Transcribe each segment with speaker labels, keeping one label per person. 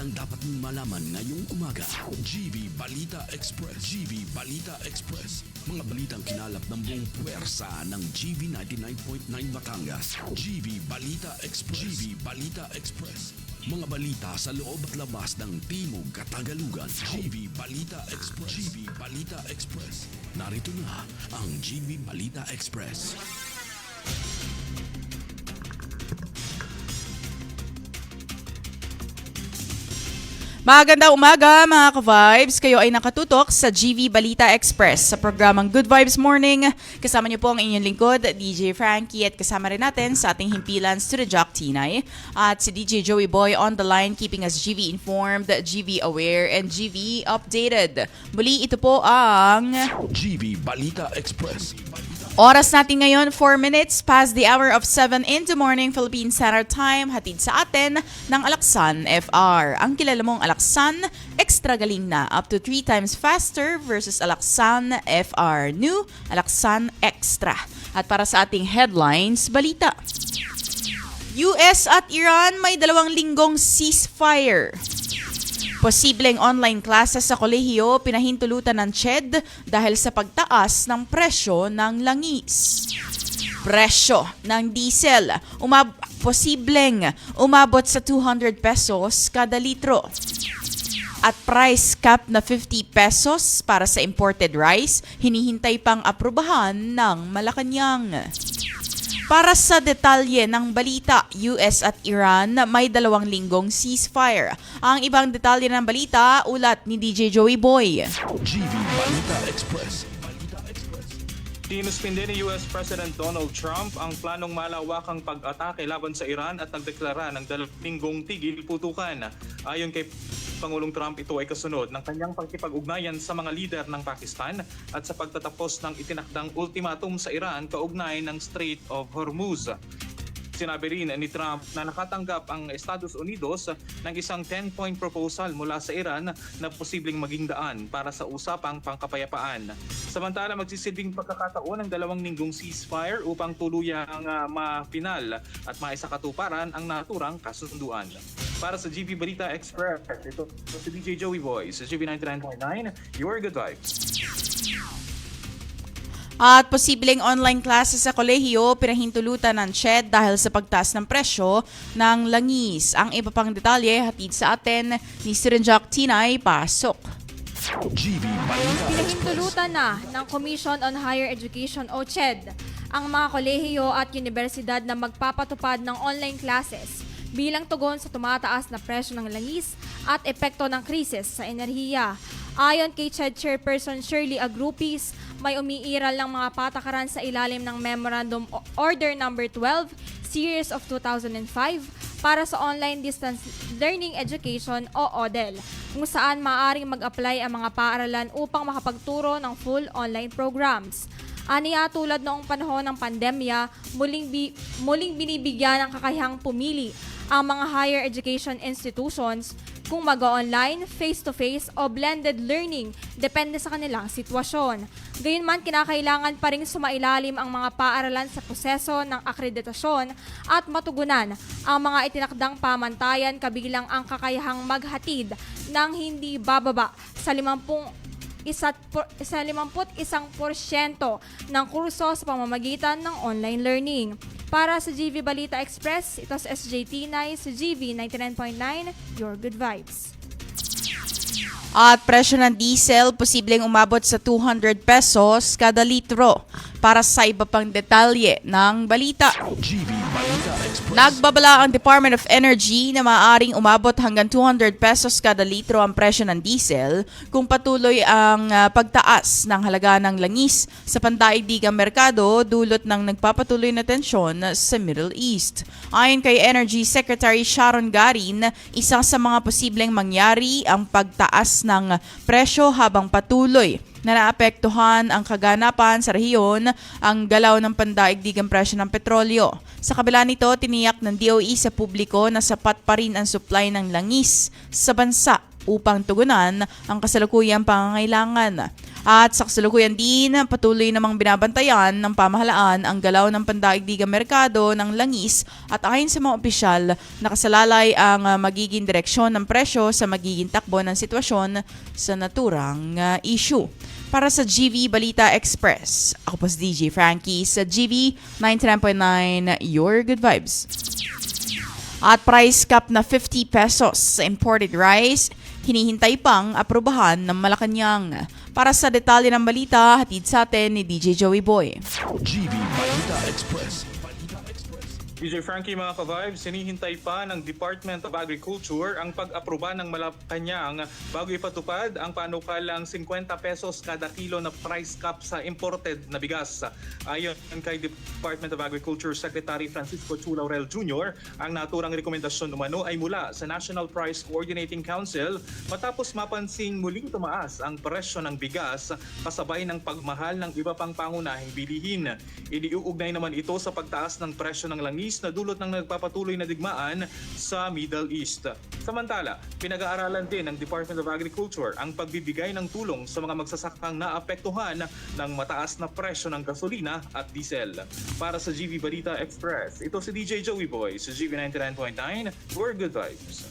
Speaker 1: ang dapat mong malaman ngayong umaga. GV Balita Express. GV Balita Express. Mga balitang kinalap ng buong puwersa ng GV 99.9 Batangas. GV Balita Express. GV Balita Express. Mga balita sa loob at labas ng Timog Katagalugan. GV Balita Express. GV Balita Express. Narito na ang GV Balita Express.
Speaker 2: Magandang umaga mga ka-vibes. Kayo ay nakatutok sa GV Balita Express sa programang Good Vibes Morning. Kasama niyo po ang inyong lingkod, DJ Frankie, at kasama rin natin sa ating himpilan Studio Jock Tinay at si DJ Joey Boy on the line, keeping us GV informed, GV aware, and GV updated. Muli, ito po ang
Speaker 1: GV Balita Express.
Speaker 2: oras natin ngayon, 4 minutes past the hour of 7 in the morning, Philippine Standard Time, hatid sa atin ng Alaksan FR. Ang kilala mong Alaksan, extra galing na, up to 3 times faster versus Alaksan FR. New Alaksan Extra. At para sa ating headlines, balita. US at Iran may 2 linggong ceasefire. Posibleng online classes sa kolehiyo pinahintulutan ng CHED dahil sa pagtaas ng presyo ng langis. Presyo ng diesel posibleng umabot sa 200 pesos kada litro. At price cap na 50 pesos para sa imported rice, hinihintay pang aprubahan ng Malacanang. Para sa detalye ng balita, US at Iran may 2 linggong ceasefire. Ang ibang detalye ng balita, ulat ni DJ Joey Boy.
Speaker 1: GV Balita Express.
Speaker 3: Tinuspinde ni US President Donald Trump ang planong malawakang pag-atake laban sa Iran at nagdeklara ng 2 linggong tigil putukan. Ayon kay Pangulong Trump, ito ay kasunod ng kanyang pagkipag-ugnayan sa mga lider ng Pakistan at sa pagtatapos ng itinakdang ultimatum sa Iran kaugnay ng Strait of Hormuz. Sinabi rin ni Trump na nakatanggap ang Estados Unidos ng isang 10-point proposal mula sa Iran na posibleng maging daan para sa usapang pangkapayapaan. Samantala, magsisilbing pagkakataon ng 2 linggong ceasefire upang tuluyang mapinal at maisakatuparan ang naturang kasunduan. Para sa GV Balita Express, ito si DJ Joey Boy sa GV 99.9, Your Good Vibes.
Speaker 2: At posibleng online classes sa kolehiyo pinahintulutan ng CHED dahil sa pagtaas ng presyo ng langis. Ang iba pang detalye hatid sa atin ni Studio Jock Tinay. Pasok.
Speaker 1: GV Balita
Speaker 4: Pinahintulutan na ng Commission on Higher Education o CHED ang mga kolehiyo at universidad na magpapatupad ng online classes bilang tugon sa tumataas na presyo ng langis at epekto ng krisis sa enerhiya. Ayon kay CHED Chairperson Shirley Agrupis, may umiiral ng mga patakaran sa ilalim ng Memorandum Order No. 12, Series of 2005 para sa Online Distance Learning Education o ODEL, kung saan maaaring mag-apply ang mga paaralan upang makapagturo ng full online programs. Aniya, tulad noong panahon ng pandemya, muling binibigyan ng kakayahang pumili ang mga higher education institutions kung mag-online, face-to-face o blended learning, depende sa kanilang sitwasyon. Gayunman, kinakailangan pa rin sumailalim ang mga paaralan sa proseso ng akreditasyon at matugunan ang mga itinakdang pamantayan kabilang ang kakayahang maghatid ng hindi bababa sa 51% ng kurso sa pamamagitan ng online learning. Para sa GV Balita Express, ito si SJ Tinay sa GV 99.9, Your Good Vibes.
Speaker 2: At presyo ng diesel posibleng umabot sa 200 pesos kada litro. Para sa iba pang detalye ng balita,
Speaker 1: GV Balita Express.
Speaker 2: nagbabala ang Department of Energy na maaaring umabot hanggang 200 pesos kada litro ang presyo ng diesel kung patuloy ang pagtaas ng halaga ng langis sa pandaigdigang merkado dulot ng nagpapatuloy na tensyon sa Middle East. Ayon kay Energy Secretary Sharon Garin, isa sa mga posibleng mangyari ang pagtaas ng presyo habang patuloy na naapektuhan ang kaganapan sa rehiyon ang galaw ng pandaigdigang presyo ng petrolyo. Sa kabila nito, tiniyak ng DOE sa publiko na sapat pa rin ang supply ng langis sa bansa upang tugunan ang kasalukuyang pangangailangan. At sa kasalukuyan din, patuloy namang binabantayan ng pamahalaan ang galaw ng pandaigdigang merkado ng langis at ayon sa mga opisyal, nakasalalay ang magiging direksyon ng presyo sa magiging takbo ng sitwasyon sa naturang issue. Para sa GV Balita Express, ako po si DJ Frankie sa GV 99.9, Your Good Vibes. At price cap na 50 pesos sa imported rice, hinihintay pang aprubahan ng Malacanang. Para sa detalye ng balita, hatid sa atin ni DJ Joey Boy.
Speaker 1: GV Balita Express.
Speaker 3: DJ Frankie, mga ka-vibes, sinihintay pa ng Department of Agriculture ang pag-aproba ng Malacanang bago ipatupad ang panukalang 50 pesos kada kilo na price cap sa imported na bigas. Ayon kay Department of Agriculture Secretary Francisco Chu Laurel Jr., ang naturang rekomendasyon umano ay mula sa National Price Coordinating Council matapos mapansing muling tumaas ang presyo ng bigas kasabay ng pagmahal ng iba pang pangunahing bilihin. Iniuugnay naman ito sa pagtaas ng presyo ng langis na dulot ng nagpapatuloy na digmaan sa Middle East. Samantala, pinag-aaralan din ng Department of Agriculture ang pagbibigay ng tulong sa mga magsasakang naapektuhan ng mataas na presyo ng gasolina at diesel. Para sa GV Balita Express, ito si DJ Joey Boy sa GV 99.9, We're Good Vibes.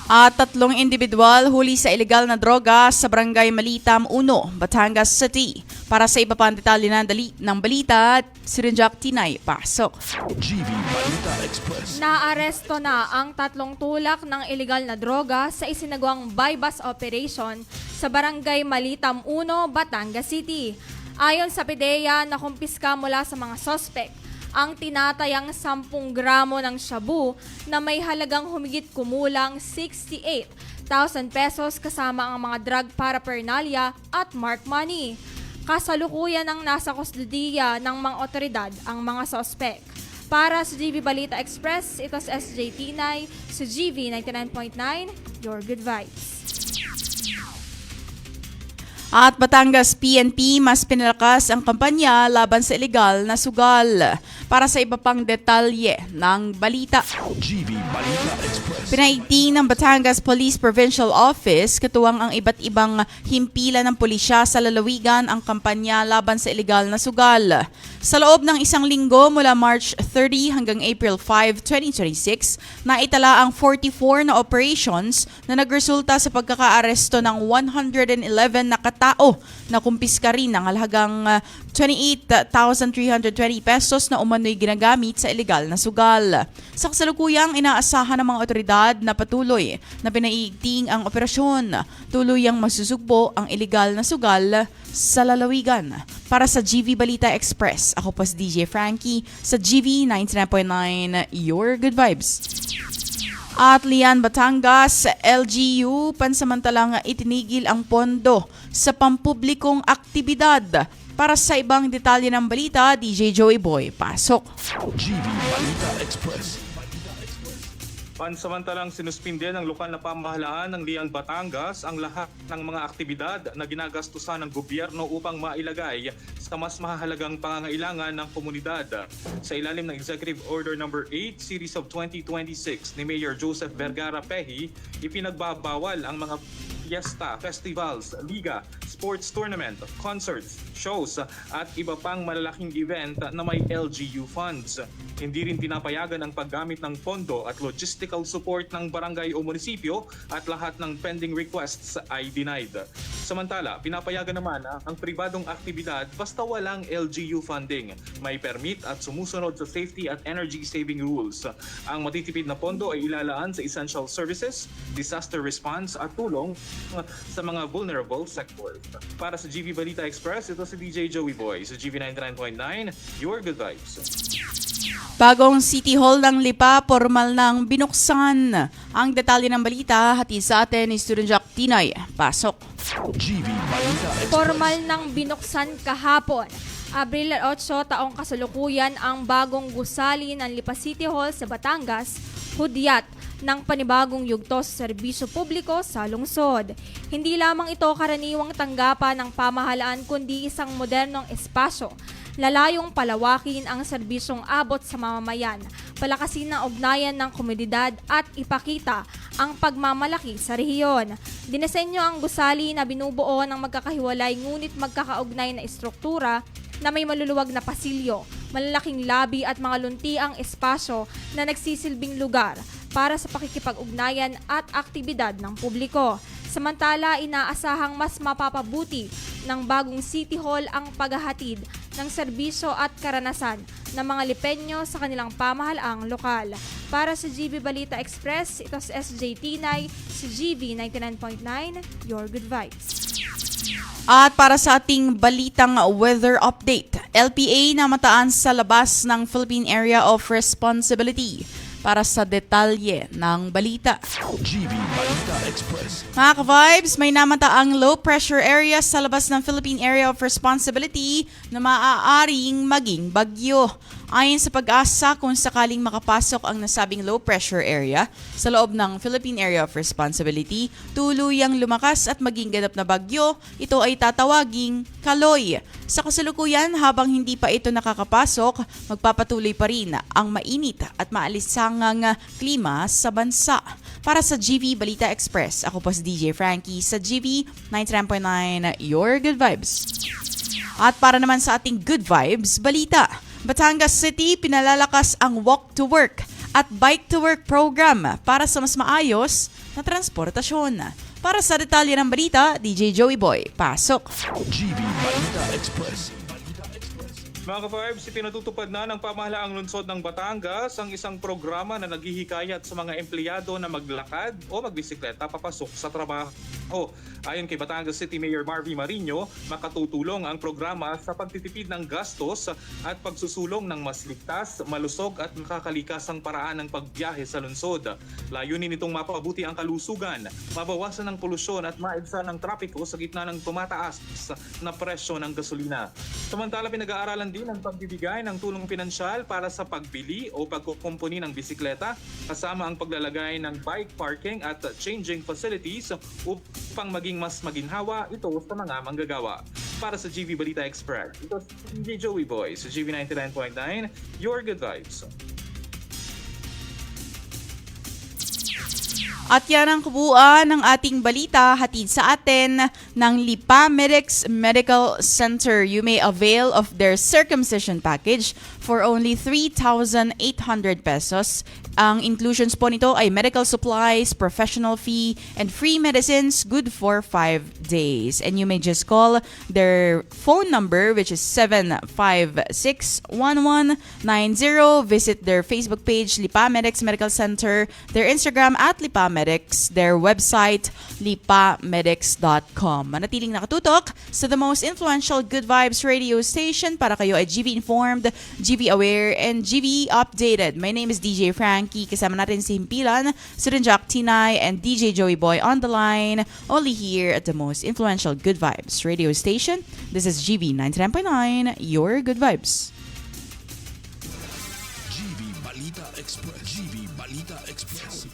Speaker 2: At 3 individual huli sa ilegal na droga sa Barangay Malitam 1, Batangas City. Para sa iba pang detalye ng balita, si Renjac Tinay, pasok.
Speaker 1: GV Balita Express.
Speaker 4: Naaresto na ang 3 tulak ng ilegal na droga sa isinagawang buy-bust operation sa Barangay Malitam 1, Batangas City. Ayon sa PDEA, nakumpiska mula sa mga sospek ang tinatayang 10 gramo ng shabu na may halagang humigit kumulang 68,000 pesos kasama ang mga drug paraphernalia at mark money. Kasalukuyan ang nasa kustodiya ng mga otoridad ang mga sospek. Para sa GV Balita Express, ito si SJ Tinay sa GV 99.9, Your Good Vibes.
Speaker 2: At Batangas PNP mas pinalakas ang kampanya laban sa ilegal na sugal. Para sa iba pang detalye ng balita,
Speaker 1: GV Balita Express.
Speaker 2: Pinaigting ng Batangas Police Provincial Office katuwang ang iba't ibang himpilan ng pulisya sa lalawigan ang kampanya laban sa ilegal na sugal. Sa loob ng isang linggo mula March 30 hanggang April 5, 2026, naitala ang 44 na operations na nagresulta sa pagkakaaresto ng 111 na katao na kumpiska rin ng halagang 28,320 pesos na umano'y ginagamit sa ilegal na sugal. Sa kasalukuyang inaasahan ng mga otoridad na patuloy na pinaiigting ang operasyon, tuluyang masusugpo ang ilegal na sugal sa lalawigan. Para sa GV Balita Express, ako po si DJ Frankie sa GV 99.9, Your Good Vibes. At Lian, Batangas, LGU, pansamantalang itinigil ang pondo sa pampublikong aktibidad. Para sa ibang detalye ng balita, DJ Joey Boy, pasok.
Speaker 1: GV Balita Express.
Speaker 3: Pansamantalang sinuspinde ng lokal na pamahalaan ng Lian, Batangas ang lahat ng mga aktibidad na ginagastusan ng gobyerno upang mailagay sa mas mahalagang pangangailangan ng komunidad. Sa ilalim ng Executive Order No. 8, Series of 2026 ni Mayor Joseph Vergara Pehi, ipinagbabawal ang mga fiesta, festivals, liga, sports tournament, concerts, shows at iba pang malalaking event na may LGU funds. Hindi rin pinapayagan ang paggamit ng pondo at logistical support ng barangay o munisipyo at lahat ng pending requests ay denied. Samantala, pinapayagan naman ang pribadong aktibidad basta walang LGU funding, may permit at sumusunod sa safety at energy saving rules. Ang matitipid na pondo ay ilalaan sa essential services, disaster response at tulong sa mga vulnerable sectors. Para sa GV Balita Express, ito si DJ Joey Boy sa GV 99.9, Your Good Vibes.
Speaker 2: Bagong City Hall ng Lipa, formal nang binuksan. Ang detalye ng balita, hatid sa atin ni Student Jack Tinay. Pasok.
Speaker 1: GV Balita Express.
Speaker 4: Formal nang binuksan kahapon Abril 8, taong kasalukuyan ang bagong gusali ng Lipa City Hall sa Batangas, hudyat ng panibagong yugto sa serbisyo publiko sa lungsod. Hindi lamang ito karaniwang tanggapan ng pamahalaan kundi isang modernong espasyo. Lalayong palawakin ang serbisyong abot sa mamamayan, palakasin ang ugnayan ng komunidad at ipakita ang pagmamalaki sa rehiyon. Dinesenyo ang gusali na binubuo ng magkakahiwalay ngunit magkakaugnay na estruktura na may maluluwag na pasilyo, malalaking labi at mga luntiang espasyo na nagsisilbing lugar para sa pakikipag-ugnayan at aktibidad ng publiko. Samantala, inaasahang mas mapapabuti ng bagong City Hall ang paghahatid ng serbisyo at karanasan ng mga Lipenyo sa kanilang pamahalaang lokal. Para sa GV Balita Express, ito si SJ Tinay, si GV 99.9, Your Good Vibes.
Speaker 2: At para sa ating balitang weather update, LPA namataan sa labas ng Philippine Area of Responsibility. Para sa detalye ng balita.
Speaker 1: GV Balita Express.
Speaker 2: Mga ka-vibes, may namataang low pressure area sa labas ng Philippine Area of Responsibility na maaaring maging bagyo. Ayon sa Pag-asa, kung sakaling makapasok ang nasabing low pressure area sa loob ng Philippine Area of Responsibility, tuluyang lumakas at maging ganap na bagyo, ito ay tatawaging Kaloy. Sa kasalukuyan, habang hindi pa ito nakakapasok, magpapatuloy pa rin ang mainit at maalisangang klima sa bansa. Para sa GV Balita Express, ako po si DJ Frankie sa GV 99.9, Your Good Vibes. At para naman sa ating Good Vibes Balita, Batangas City pinalalakas ang Walk to Work at Bike to Work program para sa mas maayos na transportasyon. Para sa detalye ng balita, DJ Joey Boy, pasok.
Speaker 1: GV Balita Express.
Speaker 3: Mga ka-vibes, ipinatutupad na ng pamahalaang lungsod ng Batangas ang isang programa na naghihikayat sa mga empleyado na maglakad o magbisikleta papasok sa trabaho. Ayon kay Batangas City Mayor Marvy Marino, makatutulong ang programa sa pagtitipid ng gastos at pagsusulong ng mas ligtas, malusog at makakalikasang paraan ng pagbiyahe sa lungsod. Layunin nitong mapabuti ang kalusugan, mabawasan ang polusyon at maibsan ang trapiko sa gitna ng tumataas na presyo ng gasolina. Samantala, pinag-aaralan din ang pagbibigay ng tulong pinansyal para sa pagbili o pagkukumpuni ng bisikleta, kasama ang paglalagay ng bike parking at changing facilities upang maging mas maginhawa ito sa mga manggagawa. Para sa GV Balita Express, ito si DJ Joey Boy sa GV 99.9, Your Good Vibes.
Speaker 2: At yan ang kabuuan ng ating balita, hatid sa atin ng Lipa Medics Medical Center. You may avail of their circumcision package for only 3,800 pesos. Ang inclusions po nito ay medical supplies, professional fee, and free medicines good for 5 days. And you may just call their phone number, which is 756-1190. Visit their Facebook page, Lipa Medics Medical Center, their Instagram at Lipa Medics, their website, lipamedics.com. Manatiling nakatutok sa the most influential Good Vibes radio station para kayo ay GV informed, GV aware, and GV updated. My name is DJ Frankie. Kasama natin si Himpilan, si Renjak Tinay, and DJ Joey Boy on the line, only here at the most influential Good Vibes radio station. This is GV 99.9, your Good Vibes.
Speaker 1: GV Balita Express. GV Balita Express.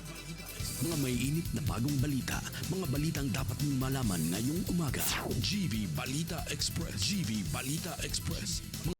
Speaker 1: Mga may init na bagong balita. Mga balitang dapat mong malaman ngayong umaga. GV Balita Express. GV Balita Express.